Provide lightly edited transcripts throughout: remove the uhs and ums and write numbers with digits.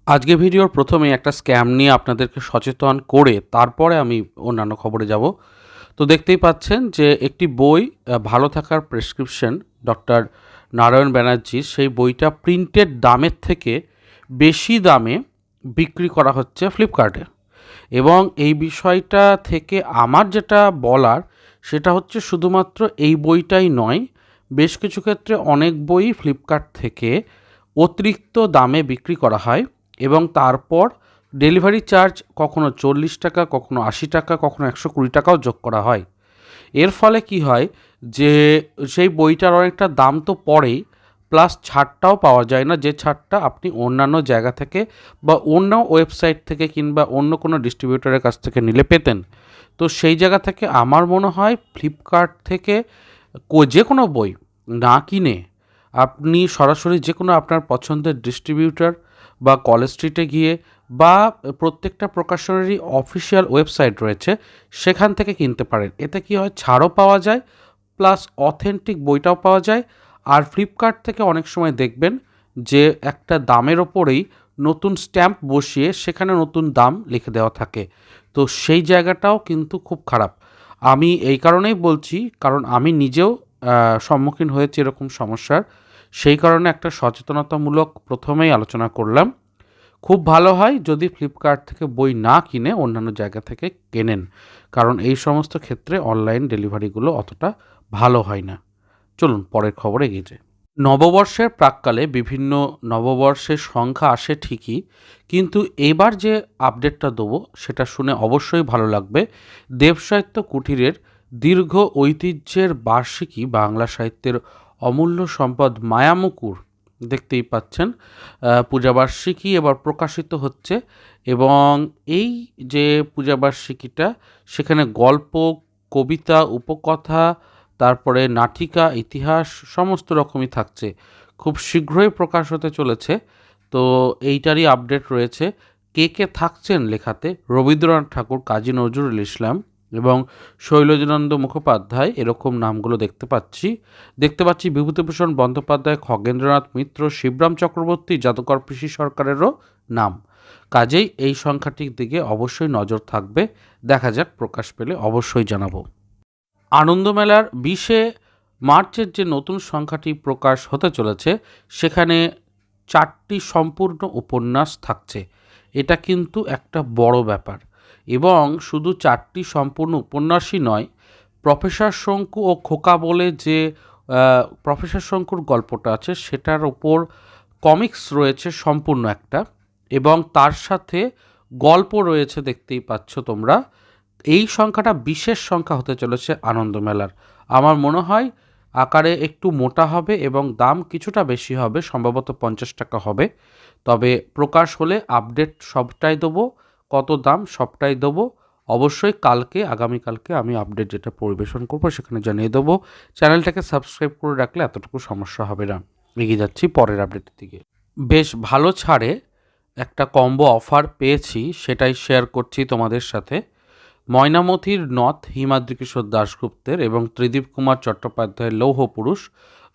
আজকে ভিডিওর প্রথমে একটা স্ক্যাম নিয়ে আপনাদেরকে সচেতন করে তারপরে আমি অন্যান্য খবরে যাব। তো দেখতেই পাচ্ছেন যে একটি বই ভালো থাকার প্রেসক্রিপশন ডক্টর নারায়ণ ব্যানার্জির, সেই বইটা প্রিন্টেড দামের থেকে বেশি দামে বিক্রি করা হচ্ছে ফ্লিপকার্টে। এবং এই বিষয়টা থেকে আমার যেটা বলার সেটা হচ্ছে শুধুমাত্র এই বইটাই নয়, বেশ কিছু ক্ষেত্রে অনেক বই ফ্লিপকার্ট থেকে অতিরিক্ত দামে বিক্রি করা হয় এবং তারপর ডেলিভারি চার্জ কখনো 40 টাকা, কখনো 80 টাকা, কখনো 120 টাকাও যোগ করা হয়। এর ফলে কি হয় যে সেই বইটার অনেকটা দাম তো পড়েই, প্লাস ছাড়টাও পাওয়া যায় না, যে ছাড়টা আপনি অন্যান্য জায়গা থেকে বা অন্য ওয়েবসাইট থেকে কিংবা অন্য কোনো ডিস্ট্রিবিউটরের কাছ থেকে নিলে পেতেন। তো সেই জায়গা থেকে আমার মনে হয় ফ্লিপকার্ট থেকে যে কোনো বই না কিনে আপনি সরাসরি যে কোনো আপনার পছন্দের ডিস্ট্রিবিউটর বা কলেজ স্ট্রিটে গিয়ে বা প্রত্যেকটা প্রকাশনেরই অফিসিয়াল ওয়েবসাইট রয়েছে সেখান থেকে কিনতে পারেন। এতে কি হয়, ছাড়ও পাওয়া যায়, প্লাস অথেন্টিক বইটাও পাওয়া যায়। আর ফ্লিপকার্ট থেকে অনেক সময় দেখবেন যে একটা দামের ওপরেই নতুন স্ট্যাম্প বসিয়ে সেখানে নতুন দাম লিখে দেওয়া থাকে। তো সেই জায়গাটাও কিন্তু খুব খারাপ। আমি এই কারণেই বলছি, কারণ আমি নিজেও সম্মুখীন হয়েছি এরকম সমস্যার। সেই কারণে একটা সচেতনতামূলক প্রথমেই আলোচনা করলাম। খুব ভালো হয় যদি ফ্লিপকার্ট থেকে বই না কিনে অন্যান্য জায়গা থেকে কেনেন, কারণ এই সমস্ত ক্ষেত্রে অনলাইন ডেলিভারিগুলো অতটা ভালো হয় না। চলুন পরের খবরে এগিয়ে যাই। নববর্ষের প্রাক্কালে বিভিন্ন নববর্ষের সংখ্যা আসে ঠিকই, কিন্তু এবার যে আপডেটটা দেবো সেটা শুনে অবশ্যই ভালো লাগবে। দেবসাহিত্য কুটিরের দীর্ঘ ঐতিহ্যের বার্ষিকী বাংলা সাহিত্যের অমূল্য সম্পদ মায়ামুকুর, দেখতেই পাচ্ছেন পূজাবার্ষিকী এবার প্রকাশিত হচ্ছে। এবং এই যে পূজাবার্ষিকীটা, সেখানে গল্প, কবিতা, উপকথা, তারপরে নাটিকা, ইতিহাস সমস্ত রকমই থাকছে। খুব শীঘ্রই প্রকাশ হতে চলেছে। তো এইটারই আপডেট রয়েছে। কে কে থাকছেন লেখাতে: রবীন্দ্রনাথ ঠাকুর, কাজী নজরুল ইসলাম এবং শৈলজানন্দ মুখোপাধ্যায়, এরকম নামগুলো দেখতে পাচ্ছি বিভূতিভূষণ বন্দ্যোপাধ্যায়, খগেন্দ্রনাথ মিত্র, শিবরাম চক্রবর্তী, যাদুকর পিসি সরকারেরও নাম। কাজেই এই সংখ্যাটির দিকে অবশ্যই নজর থাকবে। দেখা যাক, প্রকাশ পেলে অবশ্যই জানাবো। আনন্দমেলার 20শে মার্চের যে নতুন সংখ্যাটি প্রকাশ হতে চলেছে সেখানে 4টি সম্পূর্ণ উপন্যাস থাকছে। এটা কিন্তু একটা বড় ব্যাপার। এবং শুধু 4টি সম্পূর্ণ উপন্যাসই নয়, প্রফেসর শঙ্কু ও খোকা বলে যে প্রফেসর শঙ্কুর গল্পটা আছে সেটার ওপর কমিক্স রয়েছে সম্পূর্ণ একটা, এবং তার সাথে গল্প রয়েছে, দেখতেই পাচ্ছ তোমরা। এই সংখ্যাটা বিশেষ সংখ্যা হতে চলেছে আনন্দমেলার। আমার মনে হয় আকারে একটু মোটা হবে এবং দাম কিছুটা বেশি হবে, সম্ভবত 50 টাকা হবে। তবে প্রকাশ হলে আপডেট সবটাই দেবো, কত দাম সবটাই দেবো। অবশ্যই আগামীকালকে আমি আপডেট যেটা পরিবেশন করবো সেখানে জানিয়ে দেবো। চ্যানেলটাকে সাবস্ক্রাইব করে রাখলে এতটুকু সমস্যা হবে না। এগিয়ে যাচ্ছি পরের আপডেটের দিকে। বেশ ভালো ছাড়ে একটা কম্বো অফার পেয়েছি, সেটাই শেয়ার করছি তোমাদের সাথে। ময়নামতির নথ হিমাদ্রিকিশোর দাশগুপ্তের এবং ত্রিদীপ কুমার চট্টোপাধ্যায়ের লৌহ পুরুষ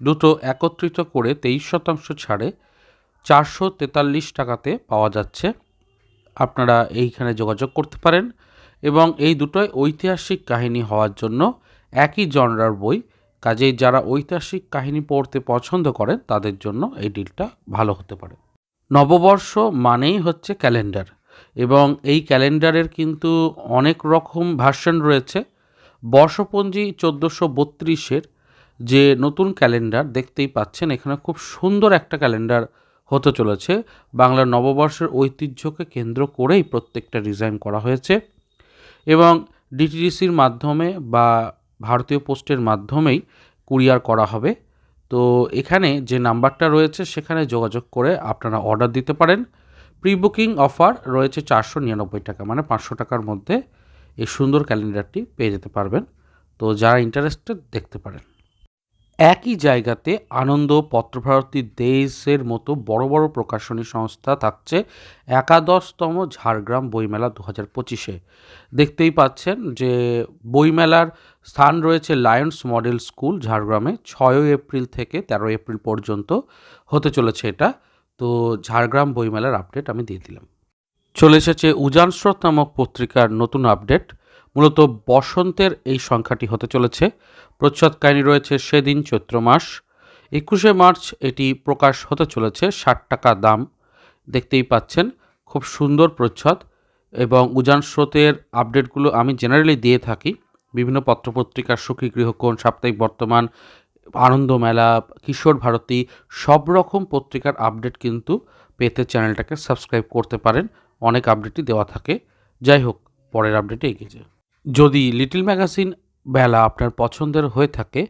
দুটো একত্রিত করে 23% ছাড়ে 443 টাকাতে পাওয়া যাচ্ছে। আপনারা এইখানে যোগাযোগ করতে পারেন। এবং এই দুটোই ঐতিহাসিক কাহিনী হওয়ার জন্য একই জনরার বই, কাজেই যারা ঐতিহাসিক কাহিনী পড়তে পছন্দ করেন তাদের জন্য এই ডিলটা ভালো হতে পারে। নববর্ষ মানেই হচ্ছে ক্যালেন্ডার, এবং এই ক্যালেন্ডারের কিন্তু অনেক রকম ভার্সন রয়েছে। বর্ষপঞ্জি 1432-এর যে নতুন ক্যালেন্ডার দেখতেই পাচ্ছেন, এখানে খুব সুন্দর একটা ক্যালেন্ডার হতে চলেছে। বাংলার নববর্ষের ঐতিহ্যকে কেন্দ্র করেই প্রত্যেকটা ডিজাইন করা হয়েছে এবং ডিটিডিসির মাধ্যমে বা ভারতীয় পোস্টের মাধ্যমেই কুরিয়ার করা হবে। তো এখানে যে নাম্বারটা রয়েছে সেখানে যোগাযোগ করে আপনারা অর্ডার দিতে পারেন। প্রি বুকিং অফার রয়েছে 499 টাকা, মানে 500 টাকার মধ্যে এই সুন্দর ক্যালেন্ডারটি পেয়ে যেতে পারবেন। তো যারা ইন্টারেস্টেড দেখতে পারেন। একই জায়গাতে আনন্দ, পত্রভারতী, দেশের মতো বড় বড় প্রকাশনী সংস্থা থাকছে 11তম ঝাড়গ্রাম বইমেলা 2025-এ। দেখতেই পাচ্ছেন যে বইমেলার স্থান রয়েছে লায়ন্স মডেল স্কুল ঝাড়গ্রামে। 6 এপ্রিল থেকে 13 এপ্রিল পর্যন্ত হতে চলেছে এটা। তো ঝাড়গ্রাম বইমেলার আপডেট আমি দিয়ে দিলাম। চলে এসেছে উজান স্রোত নামক পত্রিকার নতুন আপডেট। মূলত বসন্তের এই সংখ্যাটি হতে চলেছে। প্রচ্ছদ কাহিনী রয়েছে সেদিন চৈত্র মাস। 21শে মার্চ এটি প্রকাশ হতে চলেছে। 60 টাকা দাম। দেখতেই পাচ্ছেন খুব সুন্দর প্রচ্ছদ, এবং উজান স্রোতের আপডেটগুলো আমি জেনারেলি দিয়ে থাকি বিভিন্ন পত্রপত্রিকার সুখী গৃহকোণ, সাপ্তাহিক বর্তমান, আনন্দমেলা, কিশোর ভারতী, সব রকম পত্রিকার আপডেট কিন্তু পেতে চ্যানেলটাকে সাবস্ক্রাইব করতে পারেন। অনেক আপডেটই দেওয়া থাকে। যাই হোক, পরের আপডেটে এগিয়ে যায়। যদি লিটল ম্যাগাজিন মেলা আপনার পছন্দের হয়ে থাকে,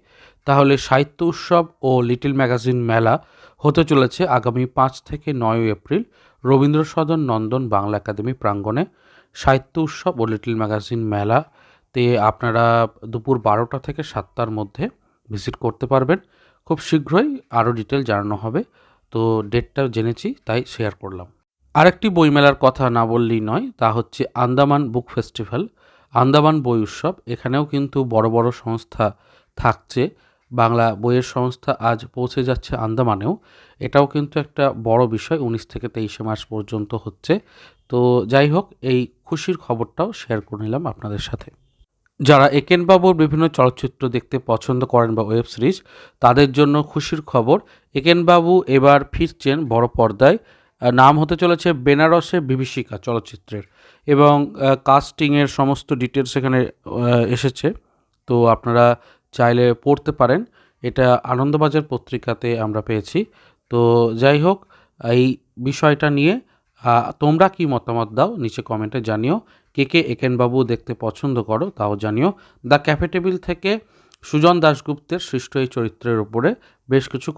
তাহলে সাহিত্য উৎসব ও লিটল ম্যাগাজিন মেলা হতে চলেছে আগামী 5 থেকে 9 এপ্রিল রবীন্দ্র সদন নন্দন বাংলা একাডেমি প্রাঙ্গণে। সাহিত্য উৎসব ও লিটল ম্যাগাজিন মেলাতে আপনারা দুপুর 12টা থেকে 7টার মধ্যে ভিজিট করতে পারবেন। খুব শীঘ্রই আরও ডিটেল জানানো হবে। তো ডেটটা জেনেছি তাই শেয়ার করলাম। আরেকটি বইমেলার কথা না বললেই নয়, তা হচ্ছে আন্দামান বুক ফেস্টিভ্যাল, আন্দামান বই উৎসব। এখানেও কিন্তু বড় বড় সংস্থা থাকছে। বাংলা বইয়ের সংস্থা আজ পৌঁছে যাচ্ছে আন্দামানেও। এটাও কিন্তু একটা বড় বিষয়। 19 থেকে 23শে মার্চ পর্যন্ত হচ্ছে। তো যাই হোক, এই খুশির খবরটাও শেয়ার করে নিলাম আপনাদের সাথে। যারা একেনবাবুর বিভিন্ন চলচ্চিত্র দেখতে পছন্দ করেন বা ওয়েব সিরিজ, তাদের জন্য খুশির খবর। একেনবাবু এবার ফিরছেন বড় পর্দায়। নাম হতে চলেছে বেনারসে বিভীষিকা চলচ্চিত্রের, এবং কাস্টিংয়ের সমস্ত ডিটেলস এখানে এসেছে। তো আপনারা চাইলে পড়তে পারেন। এটা আনন্দবাজার পত্রিকাতে আমরা পেয়েছি। তো যাই হোক, এই বিষয়টা নিয়ে তোমরা কি মতামত দাও নিচে কমেন্টে জানিও। কে কে একেনবাবু দেখতে পছন্দ করো তাও জানিও। দ্য ক্যাফে টেবিল থেকে সুজন দাশগুপ্তের সৃষ্ট এই চরিত্রের ওপরে বেশ কিছু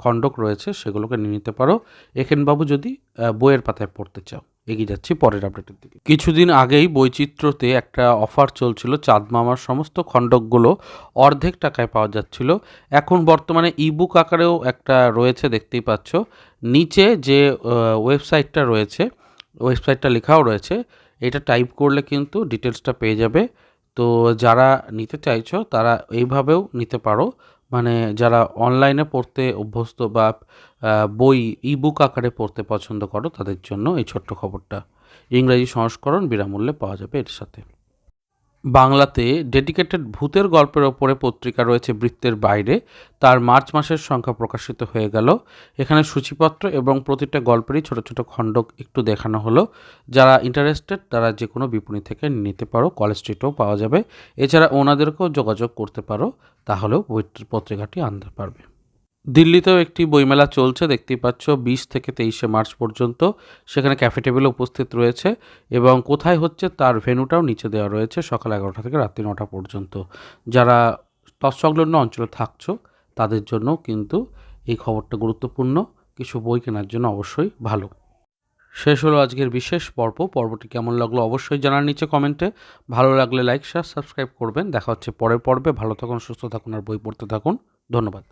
খণ্ডক রয়েছে, সেগুলোকে নিয়ে নিতে পারো একেনবাবু যদি বইয়ের পাতায় পড়তে চাও। এগিয়ে যাচ্ছি পরের আপডেটের দিকে। কিছুদিন আগেই বৈচিত্র্যতে একটা অফার চলছিল। চাঁদ মামার সমস্ত খণ্ডকগুলো অর্ধেক টাকায় পাওয়া যাচ্ছিল। এখন বর্তমানে ইবুক আকারেও একটা রয়েছে, দেখতেই পাচ্ছ। নিচে যে ওয়েবসাইটটা রয়েছে, ওয়েবসাইটটা লেখাও রয়েছে। এটা টাইপ করলে কিন্তু ডিটেলসটা পেয়ে যাবে। তো যারা নিতে চাইছো তারা এইভাবেও নিতে পারো। মানে যারা অনলাইনে পড়তে অভ্যস্ত বা বই ইবুক আকারে পড়তে পছন্দ করো, তাদের জন্য এই ছোট্ট খবরটা। ইংরেজি সংস্করণ বিনামূল্যে পাওয়া যাবে এর সাথে। বাংলাতে ডেডিকেটেড ভূতের গল্পের ওপরে পত্রিকা রয়েছে বৃত্তের বাইরে। তার মার্চ মাসের সংখ্যা প্রকাশিত হয়ে গেল। এখানে সূচিপত্র এবং প্রতিটা গল্পেরই ছোট ছোট খণ্ডক একটু দেখানো হলো। যারা ইন্টারেস্টেড তারা যে কোনো বিপণী থেকে নিতে পারো। কলেজ স্ট্রিটেও পাওয়া যাবে। এছাড়া ওনাদেরকেও যোগাযোগ করতে পারো, তাহলেও পত্রিকাটি আনতে পারবে। দিল্লিতেও একটি বইমেলা চলছে, দেখতেই পাচ্ছ 20 থেকে 23শে মার্চ পর্যন্ত। সেখানে ক্যাফে টেবিলে উপস্থিত রয়েছে, এবং কোথায় হচ্ছে তার ভেন্যুটাও নিচে দেওয়া রয়েছে। সকাল 11টা থেকে রাত্রি 9টা পর্যন্ত। যারা তৎসংলগ্ন অঞ্চলে থাকছো তাদের জন্য কিন্তু এই খবরটা গুরুত্বপূর্ণ। কিছু বই কেনার জন্য অবশ্যই ভালো। শেষ হলো আজকের বিশেষ পর্বটি কেমন লাগলো অবশ্যই জানার নিচে কমেন্টে। ভালো লাগলে লাইক, শেয়ার, সাবস্ক্রাইব করবেন। দেখা হচ্ছে পরের পর্বে। ভালো থাকুন, সুস্থ থাকুন আর বই পড়তে থাকুন। ধন্যবাদ।